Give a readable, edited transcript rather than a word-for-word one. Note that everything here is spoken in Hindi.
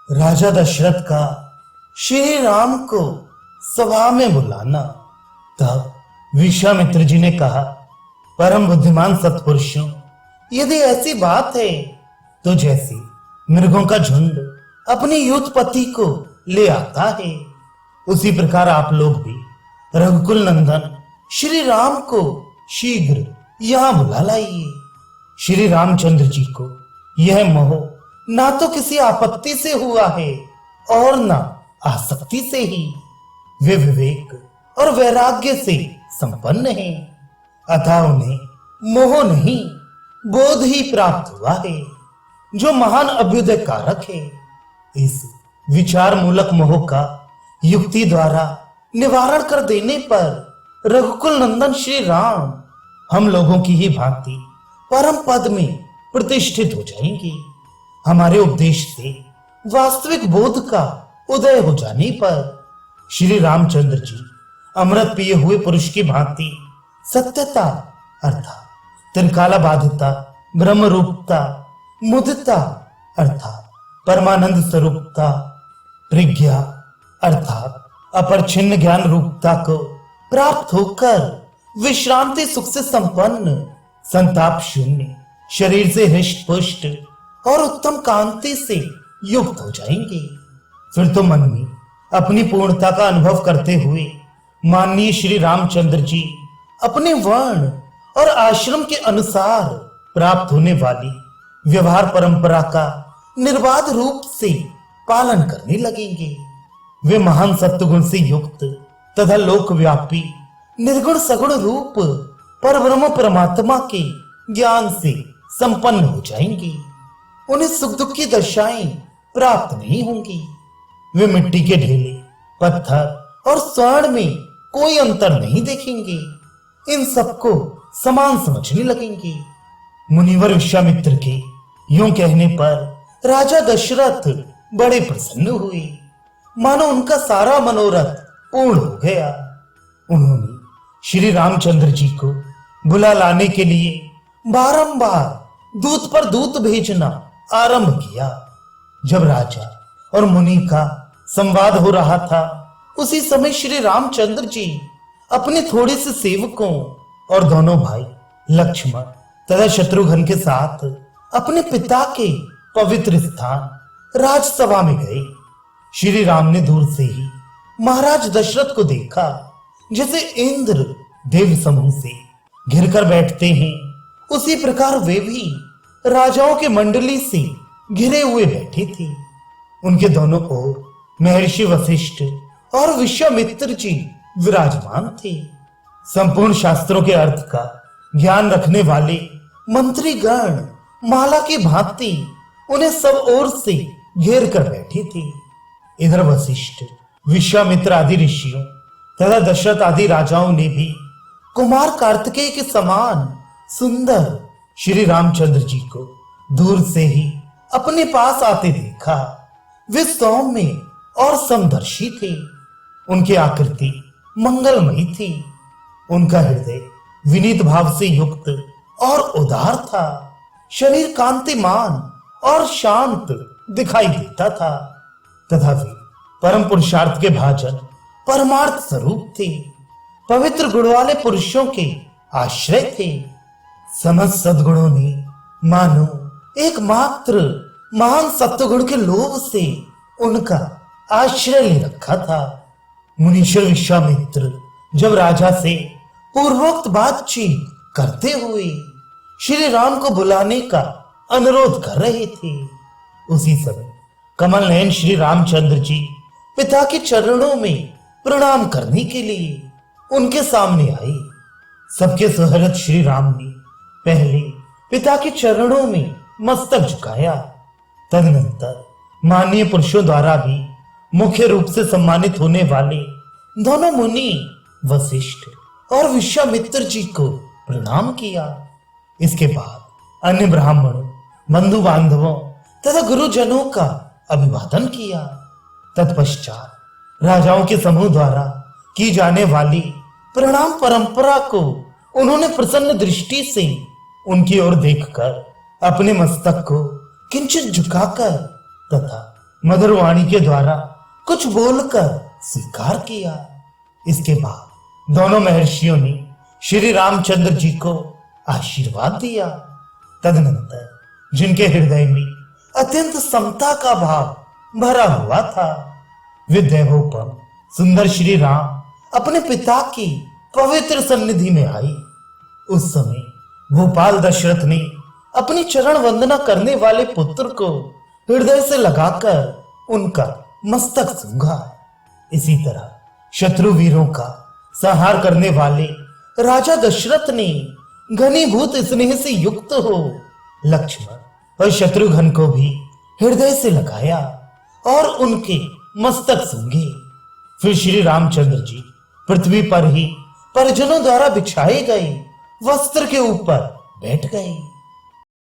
राजा दशरथ का श्री राम को सभा में बुलाना। तब विश्वामित्र जी ने कहा, परम बुद्धिमान सत्पुरुषों, यदि ऐसी बात है तो जैसी मृगों का झुंड अपनी युद्धपति को ले आता है, उसी प्रकार आप लोग भी रघुकुल नंदन श्री राम को शीघ्र यहां बुला लाइए। श्री रामचंद्र जी को यह मोह ना तो किसी आपत्ति से हुआ है और ना आसक्ति से ही। वे विवेक और वैराग्य से संपन्न हैं, अतः उन्हें मोह नहीं बोध ही प्राप्त हुआ है, जो महान अभ्युदय कारक है। इस विचार मूलक मोह का युक्ति द्वारा निवारण कर देने पर रघुकुल नंदन श्री राम हम लोगों की ही भांति परम पद में प्रतिष्ठित हो जाएंगे। हमारे उपदेश से वास्तविक बोध का उदय हो जाने पर श्री रामचंद्र जी अमृत पिए हुए पुरुष की भांति सत्यता अर्थात त्रिकाला बाधिता, ब्रह्म रूपता, मुदिता अर्थात परमानंद स्वरूपता, प्रज्ञा अर्थात अपरिच्छिन्न ज्ञान रूपता को प्राप्त होकर विश्रांति सुख से संपन्न, संताप शून्य, शरीर से हृष्ट पुष्ट और उत्तम कांति से युक्त हो जाएंगे। फिर तो मन में अपनी पूर्णता का अनुभव करते हुए माननीय श्री रामचंद्र जी अपने वर्ण और आश्रम के अनुसार प्राप्त होने वाली व्यवहार परंपरा का निर्बाध रूप से पालन करने लगेंगे। वे महान सत्वगुण से युक्त तथा लोकव्यापी निर्गुण सगुण रूप परब्रह्म परमात्मा के ज्ञान से संपन्न हो जाएंगे। उन्हें सुख दुख की दशाएं प्राप्त नहीं होंगी। वे मिट्टी के ढेले, पत्थर और स्वर्ण में कोई अंतर नहीं देखेंगे। इन सबको समान समझने लगेंगे। मुनिवर विश्वामित्र के यूं कहने पर राजा दशरथ बड़े प्रसन्न हुए, मानो उनका सारा मनोरथ पूर्ण हो गया। उन्होंने श्री रामचंद्र जी को बुला लाने के लिए बारंबार दूत पर दूत भेजना आरंभ किया। जब राजा और मुनि का संवाद हो रहा था, उसी समय श्री रामचंद्र जी अपने थोड़े से सेवकों और दोनों भाई लक्ष्मण तथा शत्रुघ्न के साथ अपने पिता के पवित्र स्थान राजसभा में गए। श्री राम ने दूर से ही महाराज दशरथ को देखा, जैसे इंद्र देव समूह से घिरकर बैठते हैं, उसी प्रकार वे भी राजाओं के मंडली से घिरे हुए बैठे थे। उनके दोनों ओर महर्षि वशिष्ठ और विश्वामित्र जी विराजमान थे। संपूर्ण शास्त्रों के अर्थ का ज्ञान रखने वाले मंत्री गण माला की भांति उन्हें सब ओर से घेर कर बैठे थे। इधर वशिष्ठ, विश्वामित्र आदि ऋषियों तथा दशरथ आदि राजाओं ने भी कुमार कार्तिकेय के समान सुंदर श्री रामचंद्र जी को दूर से ही अपने पास आते देखा। वे सौम्य और समदर्शी थे। उनकी आकृति मंगलमयी थी। उनका हृदय विनीत भाव से युक्त और उदार था। शरीर कांतिमान और शांत दिखाई देता था तथा वे परम पुरुषार्थ के भाजन परमार्थ स्वरूप थे। पवित्र गुण वाले पुरुषों के आश्रय थे। समस्त सद्गुणों ने मानो एकमात्र महान सत्वगुण के लोभ से उनका आश्रय ले रखा था। मुनीश्वर विश्वामित्र जब राजा से पूर्वोक्त बातचीत करते हुए श्री राम को बुलाने का अनुरोध कर रहे थे, उसी समय कमल नयन श्री रामचंद्र जी पिता के चरणों में प्रणाम करने के लिए उनके सामने आए। सबके सुहृद श्री राम ने पहले पिता के चरणों में मस्तक झुकाया। तदनंतर माननीय पुरुषों द्वारा भी मुख्य रूप से सम्मानित होने वाले दोनों मुनि वशिष्ठ और विश्वामित्र जी को प्रणाम किया। इसके बाद अन्य ब्राह्मणों, बंधु बांधवों तथा गुरुजनों का अभिवादन किया। तत्पश्चात राजाओं के समूह द्वारा की जाने वाली प्रणाम परंपरा को उन्होंने प्रसन्न दृष्टि से उनकी ओर देखकर अपने मस्तक को किंचित झुकाकर तथा मधुर वाणी के द्वारा कुछ बोलकर स्वीकार किया। इसके बाद दोनों महर्षियों ने श्री रामचंद्र जी को आशीर्वाद दिया। तदनंतर जिनके हृदय में अत्यंत समता का भाव भरा हुआ था, वे दैवोपम सुंदर श्री राम अपने पिता की पवित्र सन्निधि में आई। उस समय भोपाल दशरथ ने अपनी चरण वंदना करने वाले पुत्र को हृदय से लगाकर उनका मस्तक सूंघा। इसी तरह शत्रु वीरों का संहार करने वाले राजा दशरथ ने घनीभूत स्नेह से युक्त हो लक्ष्मण और शत्रुघ्न को भी हृदय से लगाया और उनके मस्तक सूंघे। फिर श्री रामचंद्र जी पृथ्वी पर ही परिजनों द्वारा बिछाए गए वस्त्र के ऊपर बैठ गए।